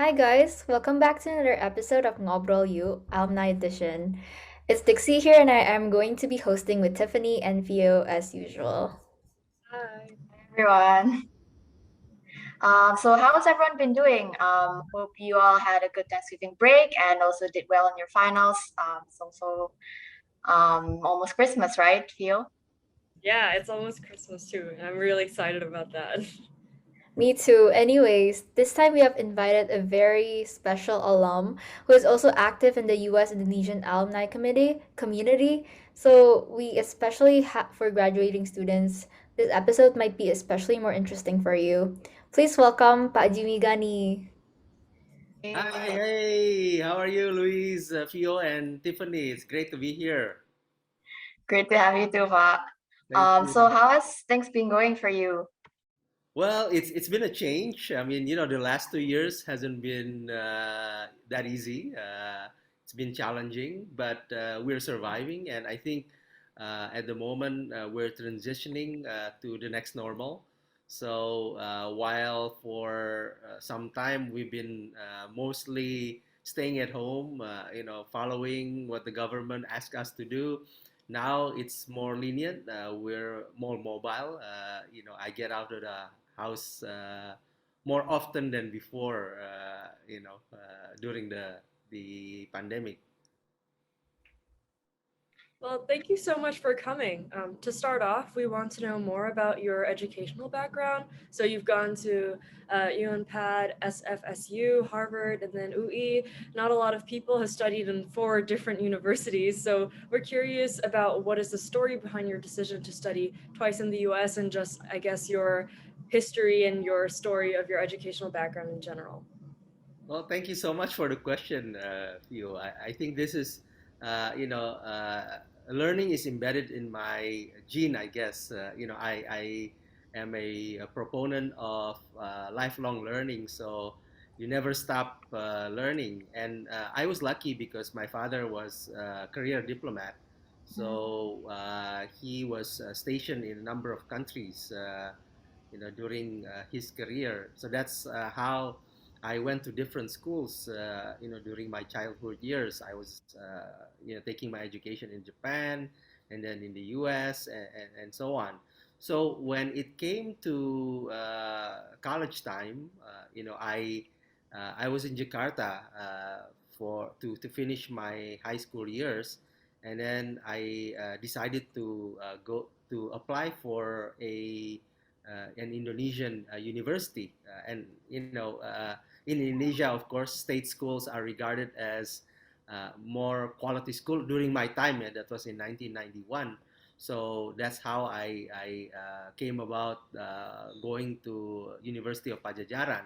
Hi guys, welcome back to another episode of Ngobrol Yuk, Alumni Edition. It's Dixie here and I am going to be hosting with Tiffany and Theo as usual. Hi. Everyone. So how's everyone been doing? Hope you all had a good Thanksgiving break and also did well on your finals. It's also almost Christmas, right, Theo? Yeah, it's almost Christmas too, and I'm really excited about that. Me too. Anyways, this time we have invited a very special alum who is also active in the US-Indonesian Alumni community. So we especially for graduating students, this episode might be especially more interesting for you. Please welcome Pak Jimmy Gani. Hi, Hey, hey, how are you, Louise, Fio, and Tiffany? It's great to be here. great to have you too, Pak. Thank So you. how has things been going for you? Well, it's been a change. I mean, the last 2 years hasn't been that easy. It's been challenging, but we're surviving, and I think at the moment we're transitioning to the next normal. So while for some time we've been mostly staying at home, following what the government asks us to do. Now it's more lenient. We're more mobile. I get out of the house more often than before. During the pandemic. Well, thank you so much for coming. To start off, we want to know more about your educational background. So you've gone to UNPAD, SFSU, Harvard, and then UE. Not a lot of people have studied in four different universities. So we're curious about what is the story behind your decision to study twice in the US and just, I guess, your history and your story of your educational background in general. Well, thank you so much for the question, Theo. I think this is, learning is embedded in my gene, I guess. I am a proponent of lifelong learning, so you never stop learning. And I was lucky because my father was a career diplomat, so he was stationed in a number of countries, during his career. So that's how I went to different schools, during my childhood years. I was, taking my education in Japan and then in the US and so on. So when it came to college time, I was in Jakarta to finish my high school years, and then I decided to go to apply for an Indonesian university, and in Indonesia, of course, state schools are regarded as more quality school during my time. That was in 1991. So that's how I came about going to University of Pajajaran.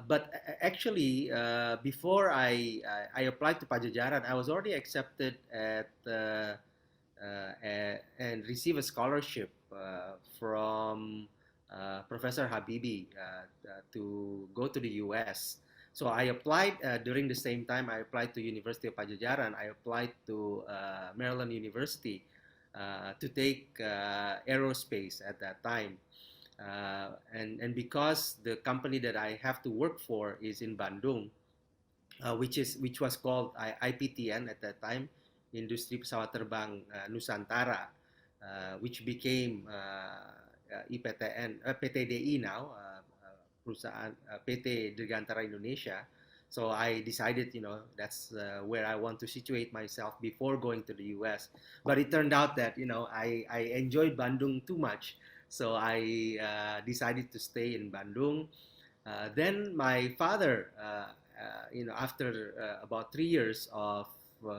But actually, before I applied to Pajajaran, I was already accepted at and receive a scholarship from Professor Habibi to go to the US. So I applied during the same time I applied to University of Pajajaran. I applied to Maryland University to take aerospace at that time. And because the company that I have to work for is in Bandung, which was called IPTN at that time, Industri Pesawat Terbang Nusantara, which became PTDI now, perusahaan PT Dirgantara Indonesia. So I decided, that's where I want to situate myself before going to the US. But it turned out that, I enjoyed Bandung too much. So I decided to stay in Bandung. Then my father, after about 3 years of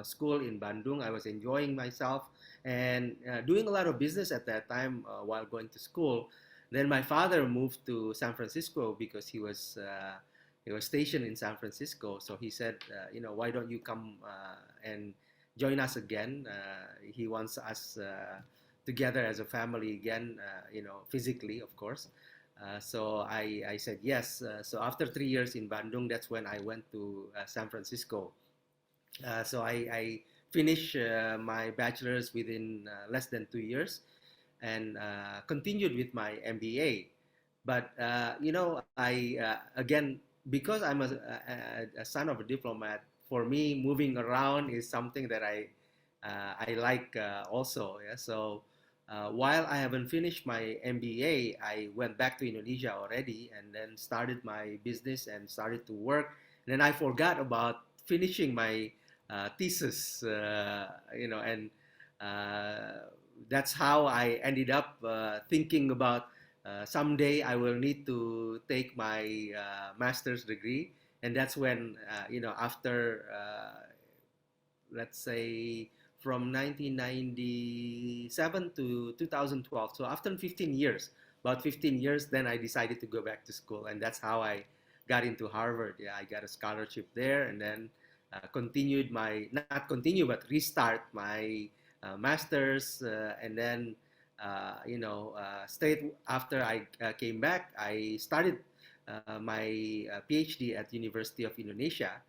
school in Bandung, I was enjoying myself and doing a lot of business at that time while going to school. Then my father moved to San Francisco because he was stationed in San Francisco. So he said, why don't you come and join us again? He wants us together as a family again, physically, of course. So I said yes. So after 3 years in Bandung, that's when I went to San Francisco. So I finished my bachelor's within less than 2 years and continued with my MBA. But I again, because I'm a son of a diplomat, for me, moving around is something that I like also. Yeah? So while I haven't finished my MBA, I went back to Indonesia already and then started my business and started to work. And then I forgot about finishing my thesis, and that's how I ended up thinking about someday I will need to take my master's degree, and that's when after let's say from 1997 to 2012. So after 15 years, about 15 years, then I decided to go back to school, and that's how I got into Harvard. Yeah, I got a scholarship there, and then continued my not continue but restart my masters, and then straight after I came back, I started my PhD at University of Indonesia.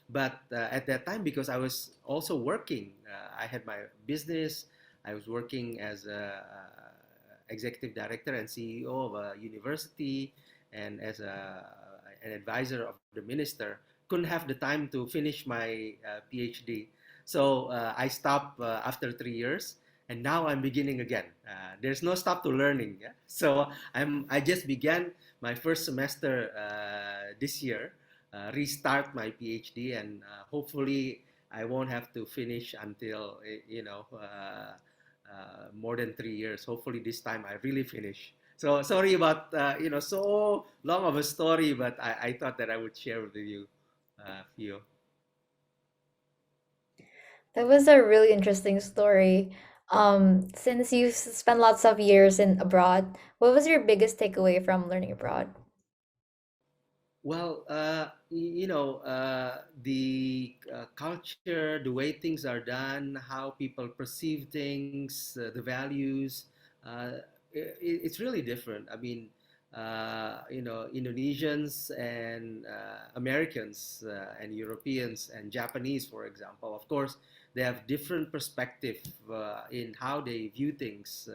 But at that time, because I was also working, I had my business. I was working as a executive director and CEO of a university, and as an advisor of the minister. Couldn't have the time to finish my PhD, so I stopped after 3 years, and now I'm beginning again. There's no stop to learning. Yeah? So I just began my first semester this year, restart my PhD, and hopefully I won't have to finish until more than 3 years. Hopefully this time I really finish. So sorry about so long of a story, but I thought that I would share with you, Fio. That was a really interesting story. Since you spent lots of years in abroad, what was your biggest takeaway from learning abroad? Well, the culture, the way things are done, how people perceive things, the values, it's really different. I mean, Indonesians and Americans and Europeans and Japanese, for example, of course, they have different perspective in how they view things.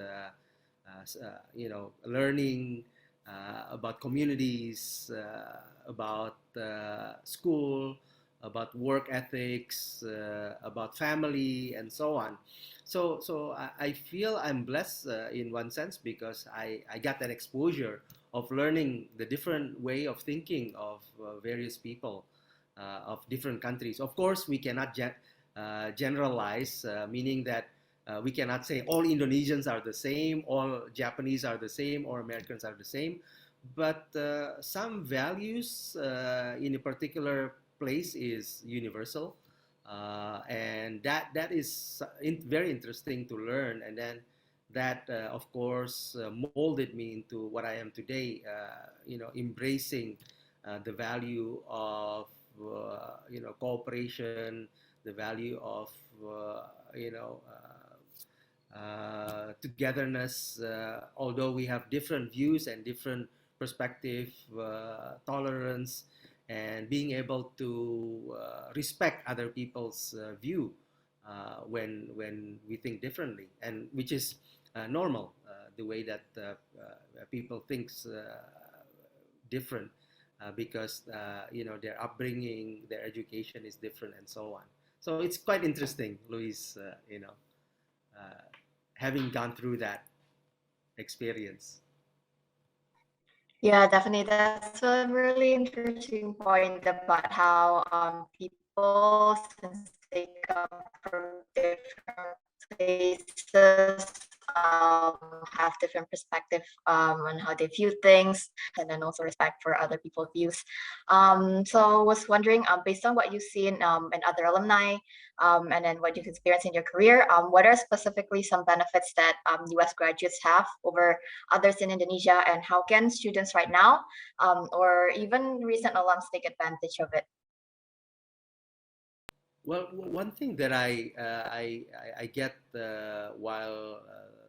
Learning about communities, about school, about work ethics, about family, and so on. So I feel I'm blessed in one sense because I got that exposure of learning the different way of thinking of various people of different countries. Of course, we cannot generalize, meaning that we cannot say all Indonesians are the same, all Japanese are the same, or Americans are the same. But some values in a particular place is universal, and that is very interesting to learn. And then that, of course, molded me into what I am today. Embracing the value of cooperation, the value of you know. Togetherness, although we have different views and different perspective, tolerance, and being able to respect other people's view when we think differently, and which is normal, the way that people thinks different because their upbringing, their education is different, and so on. So it's quite interesting, Luis. Uh, Having gone through that experience. Yeah, definitely. That's a really interesting point about how people, since they come from different places, have different perspective on how they view things, and then also respect for other people's views. So I was wondering, based on what you've seen in other alumni, and then what you've experienced in your career, what are specifically some benefits that US graduates have over others in Indonesia, and how can students right now or even recent alums take advantage of it? Well, one thing that I get while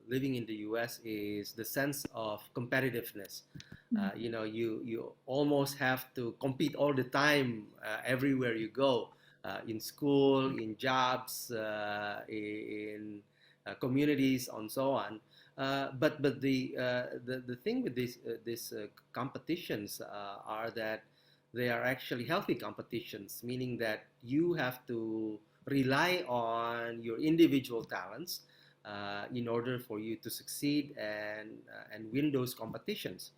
living in the U.S. is the sense of competitiveness. You almost have to compete all the time, everywhere you go, in school, in jobs, in communities, and so on. But the thing with these competitions are that they are actually healthy competitions, meaning that you have to rely on your individual talents in order for you to succeed and win those competitions.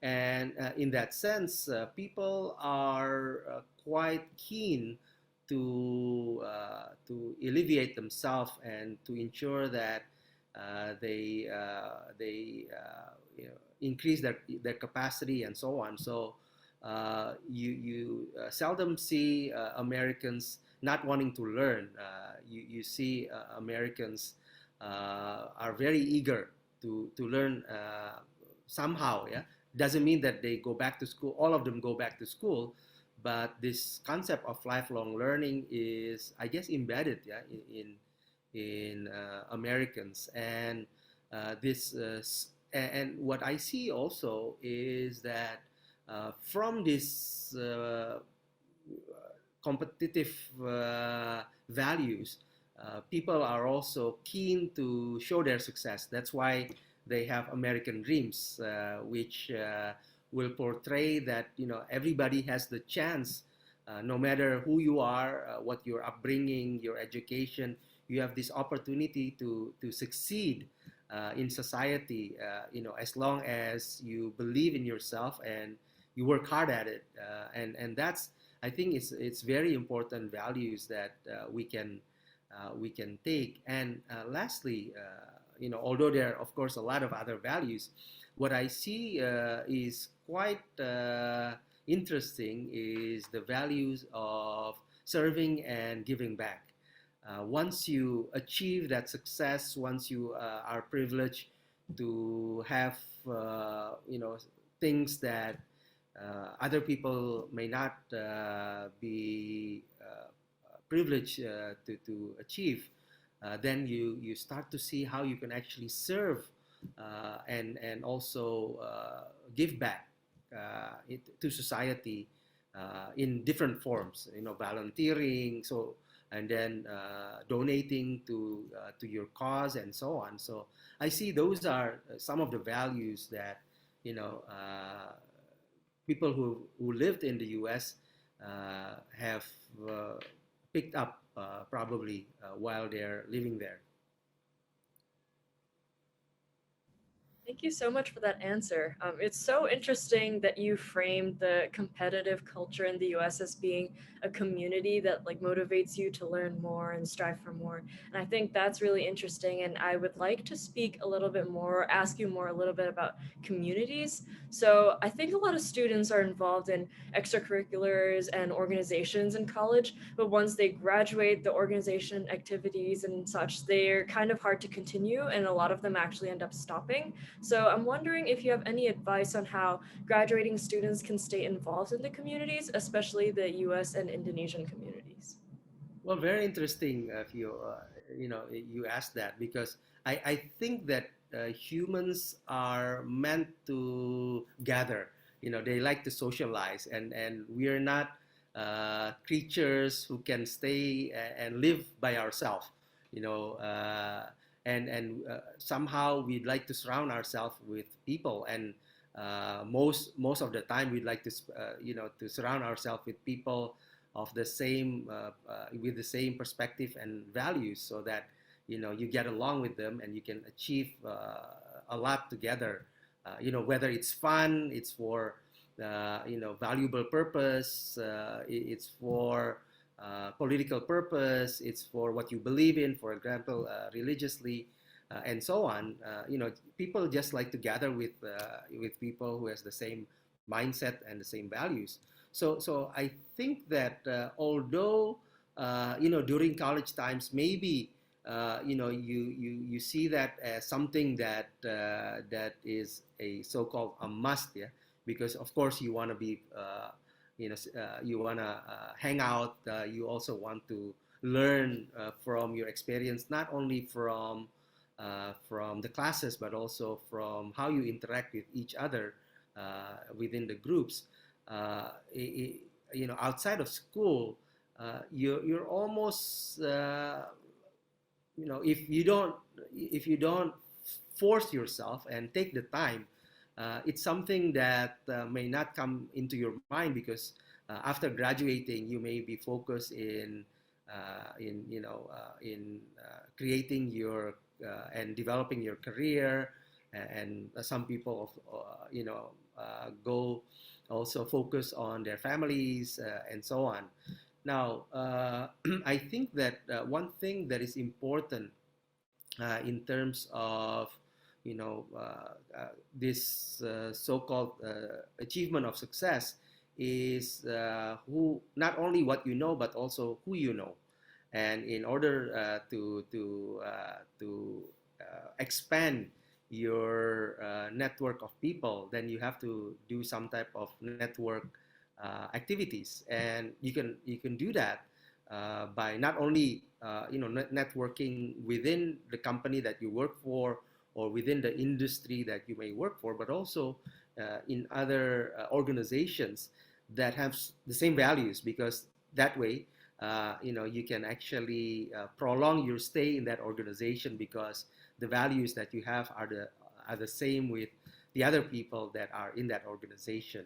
And in that sense, people are quite keen to alleviate themselves and to ensure that they increase their capacity and so on. So you seldom see Americans not wanting to learn. You see Americans are very eager to learn somehow. Yeah, doesn't mean that they go back to school. All of them go back to school, but this concept of lifelong learning is, I guess, embedded, yeah, in Americans. And this and what I see also is that from this competitive values, people are also keen to show their success. That's why they have American dreams, which will portray that everybody has the chance, no matter who you are, what your upbringing, your education, you have this opportunity to succeed in society. As long as you believe in yourself and you work hard at it, and that's, I think it's very important values that we can take. And lastly, although there are of course a lot of other values, what I see is quite interesting is the values of serving and giving back. Once you achieve that success, once you are privileged to have things that other people may not be privileged to achieve, then you start to see how you can actually serve and also give back to society in different forms, volunteering, so, and then donating to your cause and so on. So I see those are some of the values that people who lived in the U.S. Have picked up probably while they're living there. Thank you so much for that answer. It's so interesting that you framed the competitive culture in the US as being a community that motivates you to learn more and strive for more. And I think that's really interesting. And I would like to speak a little bit more, ask you more a little bit about communities. So I think a lot of students are involved in extracurriculars and organizations in college, but once they graduate, the organization activities and such, they're kind of hard to continue, and a lot of them actually end up stopping. So I'm wondering if you have any advice on how graduating students can stay involved in the communities, especially the US and Indonesian communities. Well, very interesting if you asked that, because I think that humans are meant to gather. They like to socialize, and we are not creatures who can stay and live by ourselves. And somehow we'd like to surround ourselves with people, and most of the time we'd like to to surround ourselves with people of the same with the same perspective and values, so that you get along with them and you can achieve a lot together. Whether it's fun, it's for valuable purpose, it's for political purpose, it's for what you believe in, for example, religiously, and so on. People just like to gather with people who has the same mindset and the same values. So I think that although during college times, maybe you see that as something that that is a so-called a must, yeah, because of course you want to be you want to hang out. You also want to learn from your experience, not only from the classes, but also from how you interact with each other within the groups. Outside of school, you're almost if you don't force yourself and take the time, it's something that may not come into your mind, because after graduating, you may be focused in creating your and developing your career, and some people go also focus on their families and so on. Now, I think that one thing that is important in terms of this so-called achievement of success is who not only what you know but also who you know. And in order to expand your network of people, then you have to do some type of network activities, and you can do that by not only networking within the company that you work for or within the industry that you may work for, but also in other organizations that have the same values, because that way you can actually prolong your stay in that organization, because the values that you have are the same with the other people that are in that organization.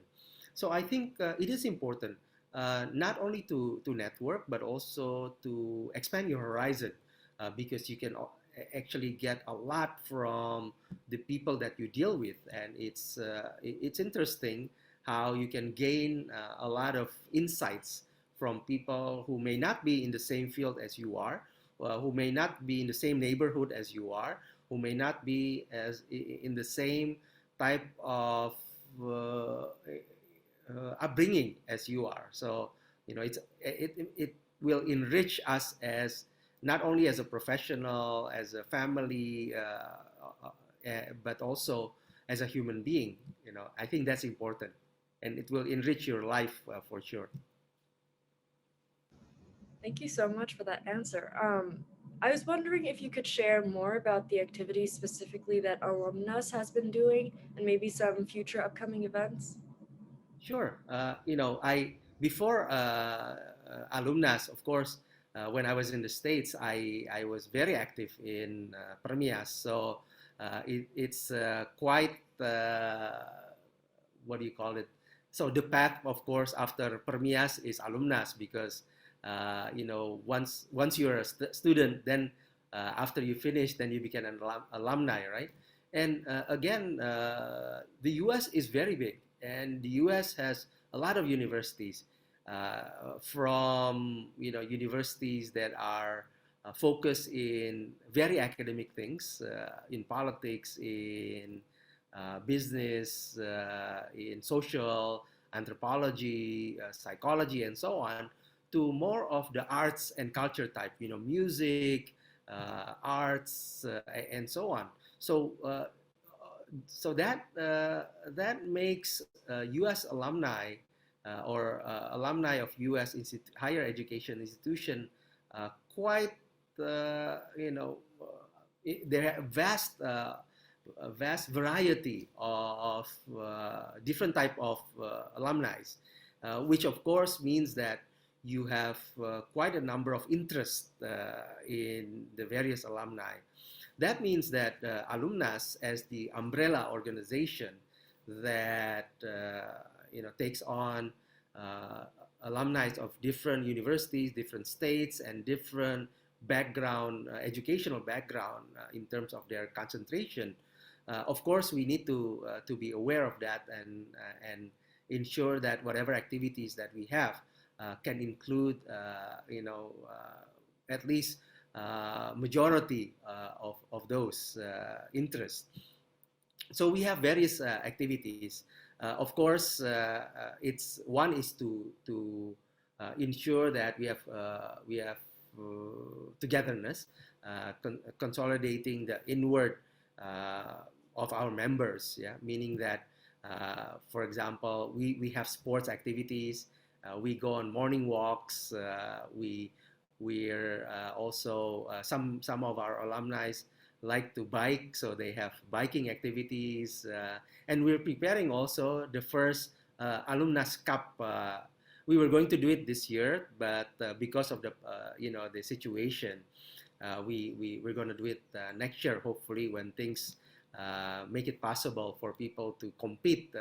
So I think it is important not only to network, but also to expand your horizon, because you can actually get a lot from the people that you deal with, and it's interesting how you can gain a lot of insights from people who may not be in the same field as you are, who may not be in the same neighborhood as you are, who may not be as in the same type of upbringing as you are. So it will enrich us as not only as a professional, as a family, but also as a human being. I think that's important, and it will enrich your life for sure. Thank you so much for that answer. I was wondering if you could share more about the activities specifically that Alumnus has been doing, and maybe some future upcoming events. Sure. I before Alumnas, of course, when I was in the States, I was very active in PERMIAS. So it's quite what do you call it? So the path, of course, after PERMIAS is Alumnas, because once you're a student, then after you finish, then you become an alumni, right? And again, the U.S. is very big, and the U.S. has a lot of universities, from universities that are focused in very academic things, in politics, in business, in social anthropology, psychology, and so on, to more of the arts and culture type, music, arts, and so on. So that makes U.S. alumni or alumni of U.S. higher education institution quite there are vast variety of different type of alumni, which of course means that you have quite a number of interests in the various alumni. That means that Alumnas, as the umbrella organization that takes on alumni of different universities, different states, and different background, educational background in terms of their concentration. Of course, we need to be aware of that and ensure that whatever activities that we have can include, at least majority of those interests. So we have various activities. Of course, one is to ensure that we have togetherness, consolidating the inward of our members. Yeah, meaning that, for example, we have sports activities. We go on morning walks. We're also some of our alumni like to bike, so they have biking activities, and we're preparing also the first Alumnus Cup. We were going to do it this year, but because of the the situation, we're going to do it next year, hopefully, when things make it possible for people to compete,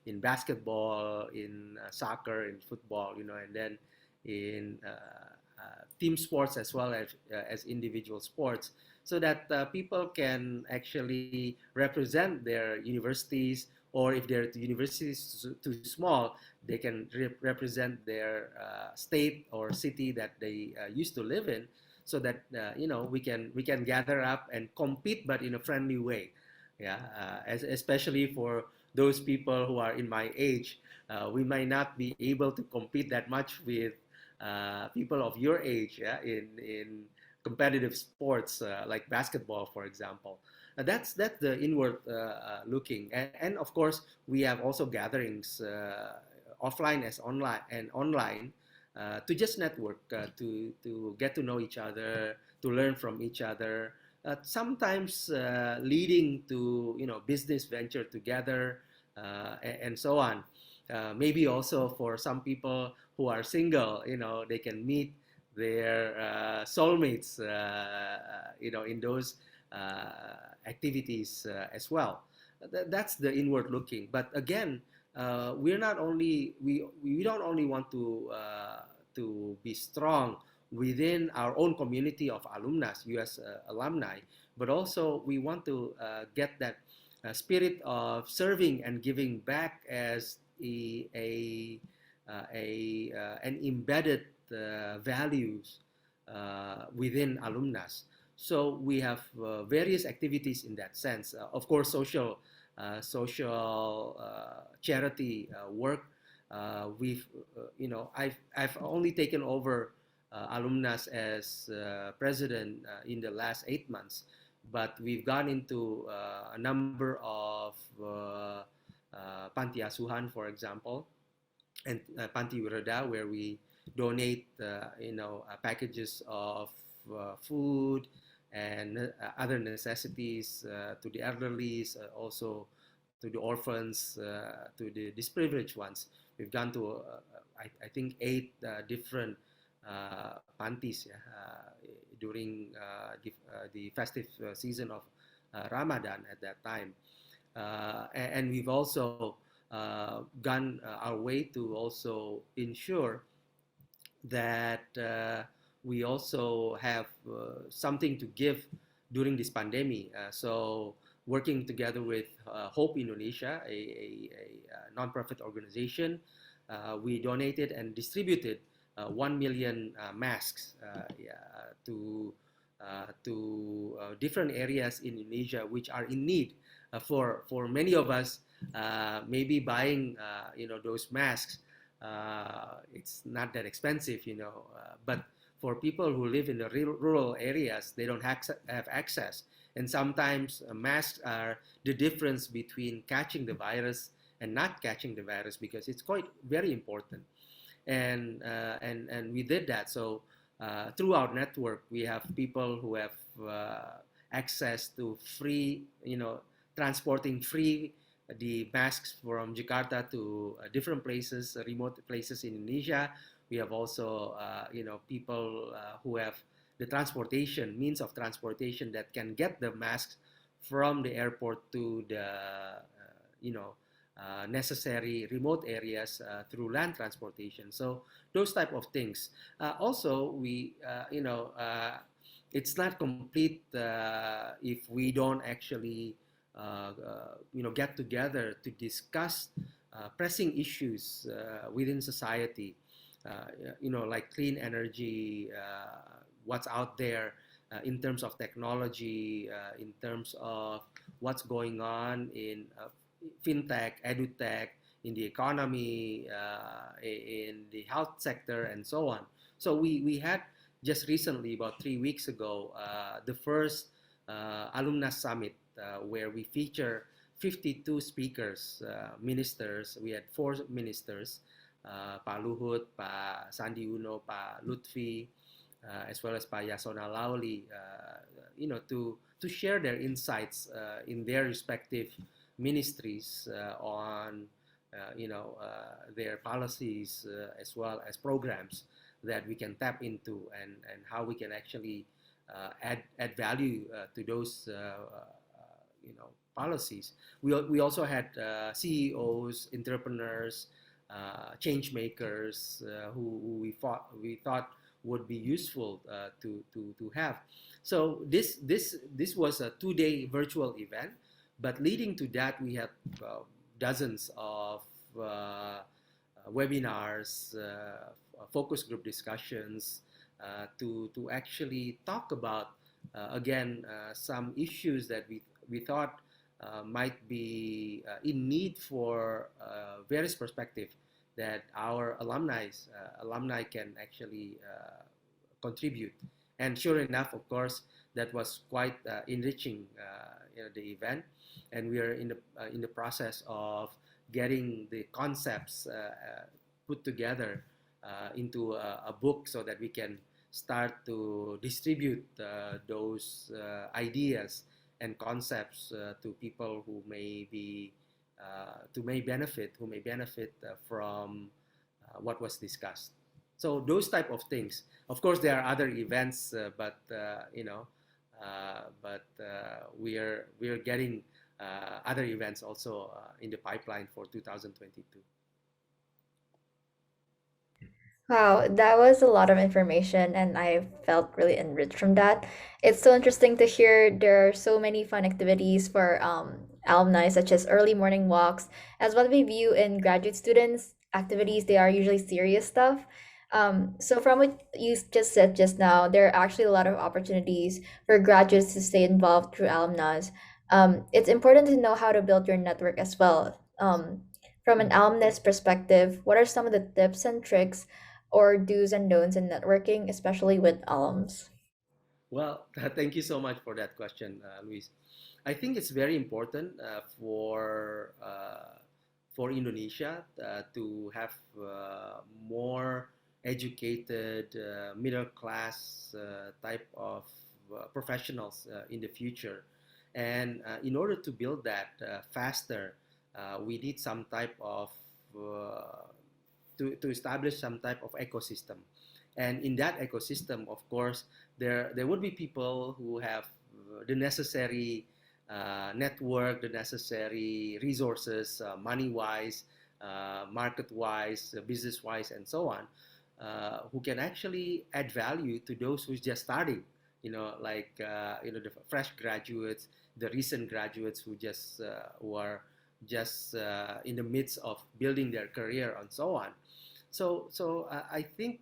in basketball, in soccer, in football, and then in team sports as well as individual sports, so that people can actually represent their universities, or if their universities too small, they can represent their state or city that they used to live in, so that we can gather up and compete, but in a friendly way. Yeah, especially for those people who are in my age, we might not be able to compete that much with people of your age, yeah, in competitive sports like basketball, for example. That's the inward looking, and of course we have also gatherings offline as online and online, to just network, to get to know each other, to learn from each other. Sometimes leading to business venture together, and so on. Maybe also for some people who are single, they can meet their soulmates, in those activities as well. That's the inward looking. But again, we don't only want to be strong within our own community of alumnus, US alumni, but also we want to get that spirit of serving and giving back as an embedded values within alumnus. So we have various activities in that sense. Of course, social charity work. I've only taken over alumnus as president in the last 8 months, but we've gone into a number of panti asuhan, for example, and panti wirada, where we donate packages of food and other necessities to the elderly, also to the orphans, to the disprivileged ones. We've gone to I think 8 different pantis, yeah, during the festive season of Ramadan at that time. And we've also gone our way to also ensure that we also have something to give during this pandemic. So working together with Hope Indonesia, a non-profit organization, we donated and distributed 1 million masks to different areas in Indonesia which are in need. For many of us, maybe buying those masks, it's not that expensive, but for people who live in the rural areas, they don't have access. And sometimes masks are the difference between catching the virus and not catching the virus, because it's quite very important. And we did that. So through our network, we have people who have access to free, transporting free the masks from Jakarta to different places, remote places in Indonesia. We have also, people who have the means of transportation that can get the masks from the airport to the, necessary remote areas through land transportation. So those type of things. Also, it's not complete if we don't actually, get together to discuss pressing issues within society. Like clean energy, what's out there in terms of technology, in terms of what's going on in fintech, edutech, in the economy, in the health sector, and so on. So we had just recently, about 3 weeks ago, the first Alumnus Summit, where we feature 52 speakers, ministers. We had 4 ministers, Pak Luhut, Pak Sandi Uno, Pak Lutfi, as well as Pak Yasona Lawli, to share their insights in their respective ministries on their policies, as well as programs that we can tap into, and how we can actually add value to those policies. We also had CEOs, entrepreneurs, change makers who we thought would be useful to have. So this was a 2-day virtual event, but leading to that we had dozens of webinars, focus group discussions to actually talk about again some issues that we thought might be in need for various perspective that our alumni can actually contribute. And sure enough, of course, that was quite enriching the event, and we are in the process of getting the concepts put together into a book so that we can start to distribute those ideas and concepts to people who may benefit from what was discussed. So those type of things. Of course, there are other events, but we are getting other events also in the pipeline for 2022. Wow, that was a lot of information, and I felt really enriched from that. It's so interesting to hear there are so many fun activities for alumni, such as early morning walks, as what we view in graduate students' activities. They are usually serious stuff. So, from what you just said just now, there are actually a lot of opportunities for graduates to stay involved through alumnas. It's important to know how to build your network as well. From an alumnus perspective, what are some of the tips and tricks or do's and don'ts in networking, especially with alums? Well, thank you so much for that question, Luis. I think it's very important for Indonesia to have more educated middle class type of professionals in the future. And in order to build that faster, we need some type of to establish some type of ecosystem. And in that ecosystem, of course, there would be people who have the necessary network, the necessary resources, money-wise, market-wise, business-wise, and so on, who can actually add value to those who's just starting. Like the fresh graduates, the recent graduates who are just in the midst of building their career and so on. So I think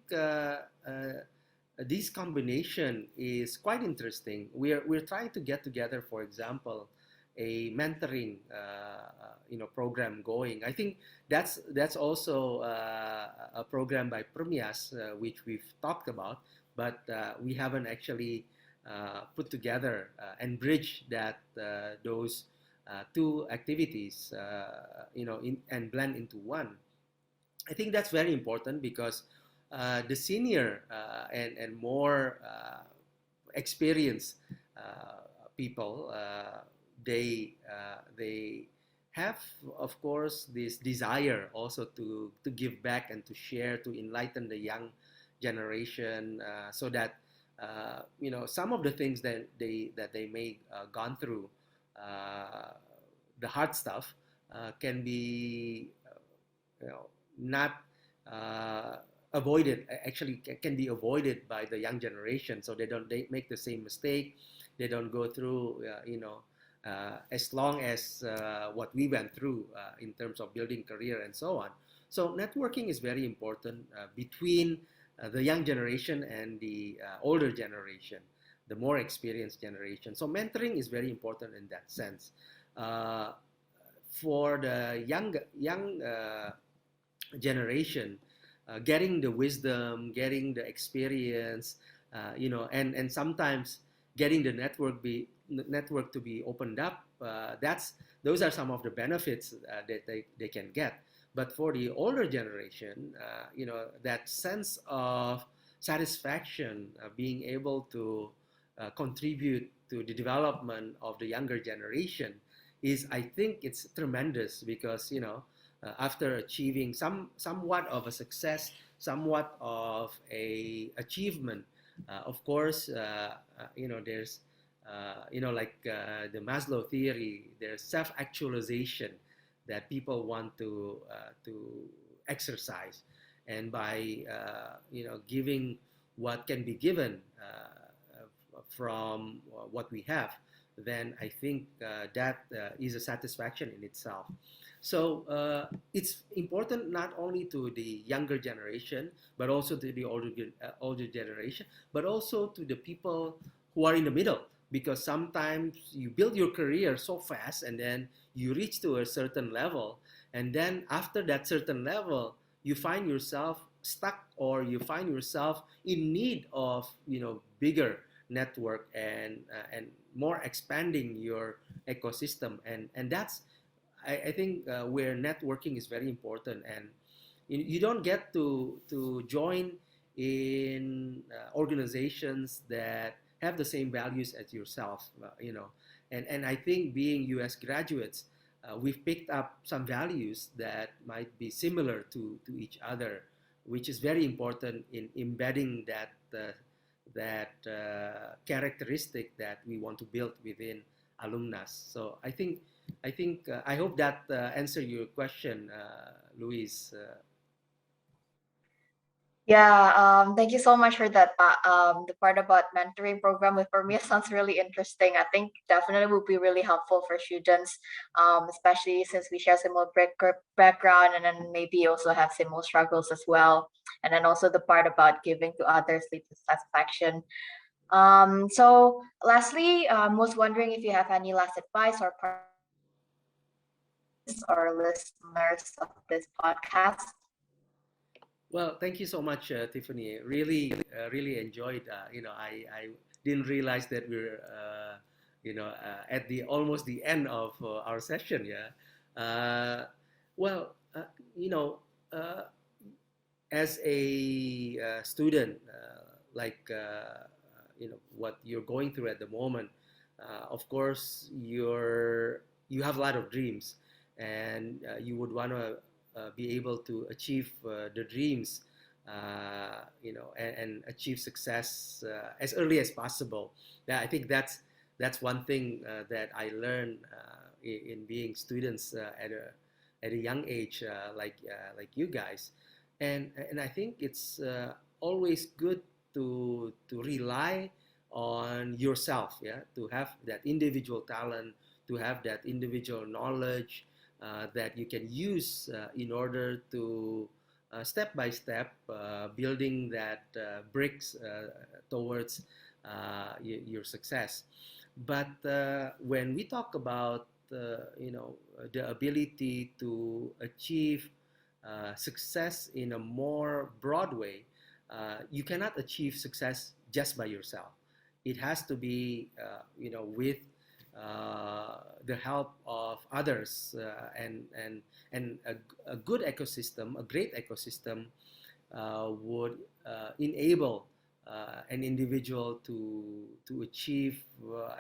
this combination is quite interesting. We're trying to get together, for example, a mentoring program going. I think that's also a program by PERMIAS which we've talked about, but we haven't actually put together and bridge that those two activities and blend into one. I think that's very important because the senior and more experienced people, they have, of course, this desire also to give back and to share, to enlighten the young generation, so that some of the things that they may gone through, the hard stuff, can be not avoided. Actually, can be avoided by the young generation, so they make the same mistake. They don't go through as long as what we went through in terms of building career and so on. So networking is very important between the young generation and the older generation, the more experienced generation. So mentoring is very important in that sense. For the young generation, getting the wisdom, getting the experience, and sometimes getting the network to be opened up. Those are some of the benefits that they can get. But for the older generation, that sense of satisfaction, being able to contribute to the development of the younger generation is, I think, it's tremendous because after achieving somewhat of a success, somewhat of a achievement, of course, there's like the Maslow theory, there's self-actualization that people want to exercise, and by giving what can be given from what we have, then I think that is a satisfaction in itself. So it's important not only to the younger generation, but also to the older generation, but also to the people who are in the middle. Because sometimes you build your career so fast, and then you reach to a certain level, and then after that certain level, you find yourself stuck, or you find yourself in need of bigger network, and more expanding your ecosystem, and that's I think where networking is very important. And you don't get to join in organizations that have the same values as yourself, and I think being US graduates, we've picked up some values that might be similar to each other, which is very important in embedding that characteristic that we want to build within Alumnus. So I hope that answer your question, Luis. Yeah, thank you so much for that. The part about mentoring program with PERMIAS sounds really interesting. I think definitely would be really helpful for students, especially since we share similar background, and then maybe also have similar struggles as well. And then also the part about giving to others leads to satisfaction. So lastly, was wondering if you have any last advice or or listeners of this podcast. Well, thank you so much, Tiffany. Really enjoyed. I didn't realize that we're at the almost the end of our session. Yeah. Well, uh, as a student, like what you're going through at the moment, of course you have a lot of dreams, and you would want to be able to achieve the dreams, and achieve success as early as possible. Yeah, I think that's one thing that I learned in being students at a young age, like you guys, and I think it's always good to rely on yourself, yeah, to have that individual talent, to have that individual knowledge that you can use in order to step by step building that bricks towards your success. But when we talk about the ability to achieve success in a more broad way, you cannot achieve success just by yourself. It has to be, with the help of others, and a good ecosystem, a great ecosystem, would enable an individual to achieve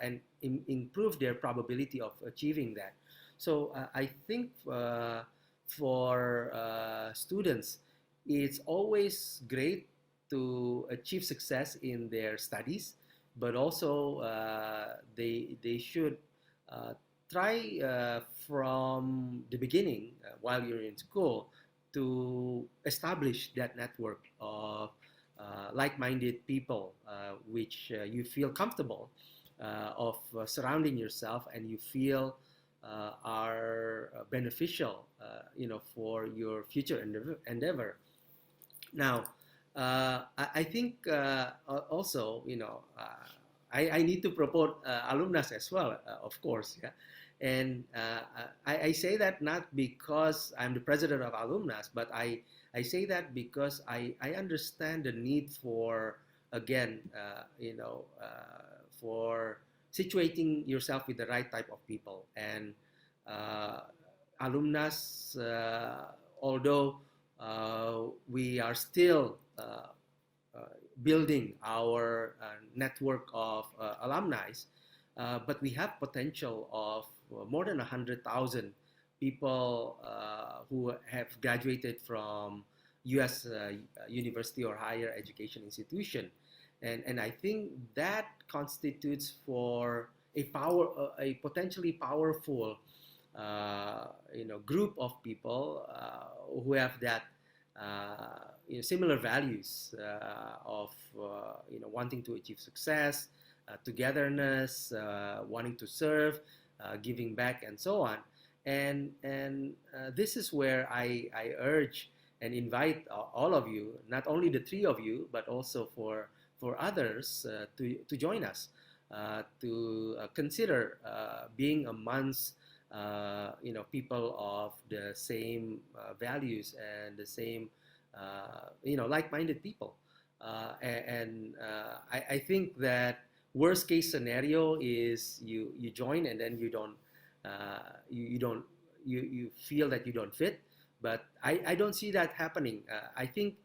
and improve their probability of achieving that. So I think for students, it's always great to achieve success in their studies, but also they should uh, try from the beginning, while you're in school, to establish that network of like-minded people, which you feel comfortable of surrounding yourself, and you feel are beneficial, for your future endeavor. Now, I think also, I need to promote alumnus as well, of course. Yeah. And I say that not because I'm the president of alumnus, but I say that because I understand the need for, again, for situating yourself with the right type of people. And uh, alumnus, although we are still building our network of alumni, but we have potential of more than 100,000 people who have graduated from US university or higher education institution. and I think that constitutes for a potentially powerful group of people who have that similar values of wanting to achieve success, togetherness, wanting to serve, giving back, and so on. And this is where I urge and invite all of you, not only the three of you, but also for others to join us, to consider being amongst people of the same values and the same like-minded people. I think that worst case scenario is you join and then you don't you don't you feel that you don't fit. But I don't see that happening. I think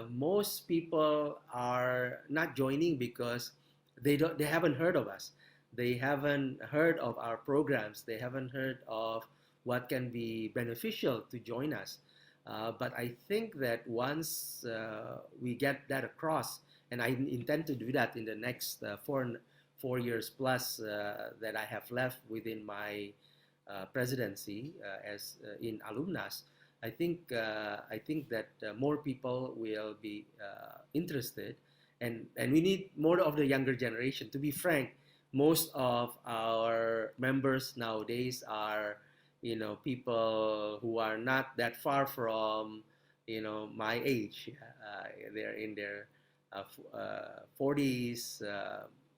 most people are not joining because they haven't heard of us, they haven't heard of our programs, they haven't heard of what can be beneficial to join us. But I think that once we get that across, and I intend to do that in the next 4 years plus that I have left within my presidency as in Alumnas, I think that more people will be interested, and we need more of the younger generation. To be frank, most of our members nowadays are people who are not that far from my age. They're in their 40s,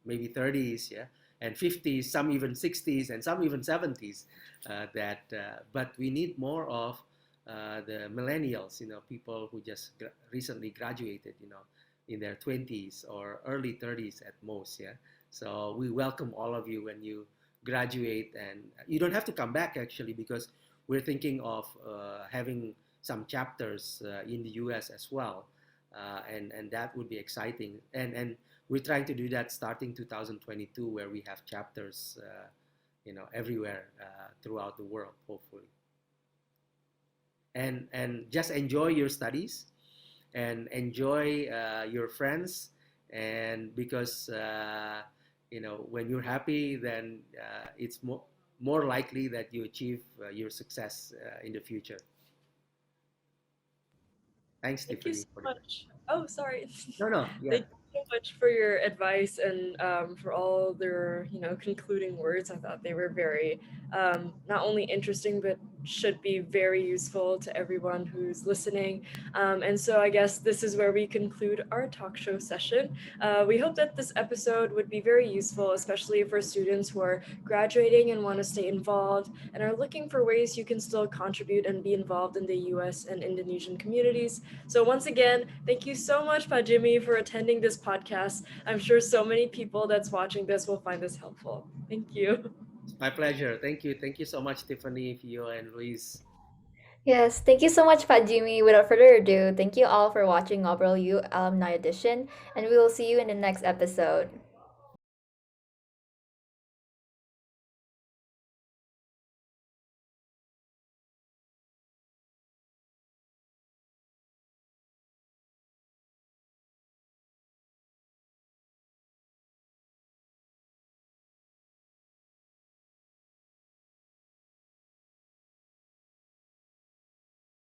maybe 30s, yeah, and 50s, some even 60s, and some even 70s. But we need more of the millennials, people who just recently graduated, in their 20s or early 30s at most, yeah. So we welcome all of you when you graduate, and you don't have to come back actually, because we're thinking of having some chapters in the US as well, and that would be exciting. And we're trying to do that starting 2022, where we have chapters, everywhere throughout the world, hopefully. And just enjoy your studies and enjoy your friends, and because when you're happy, then it's more likely that you achieve your success in the future. Thanks, Thank you Tiffany, so for the question. much. Oh, sorry. No, no, yeah. Thank you so much for your advice and for all their, concluding words. I thought they were very not only interesting, but should be very useful to everyone who's listening. And so I guess this is where we conclude our talk show session. We hope that this episode would be very useful, especially for students who are graduating and want to stay involved and are looking for ways you can still contribute and be involved in the US and Indonesian communities. So once again, thank you so much, Pa Jimmy, for attending this podcast. I'm sure so many people that's watching this will find this helpful. Thank you. It's my pleasure. Thank you. Thank you so much, Tiffany, Fio, and Luis. Yes, thank you so much, Pat Jimmy. Without further ado, thank you all for watching Ngobrol Yuk Alumni Edition, and we will see you in the next episode.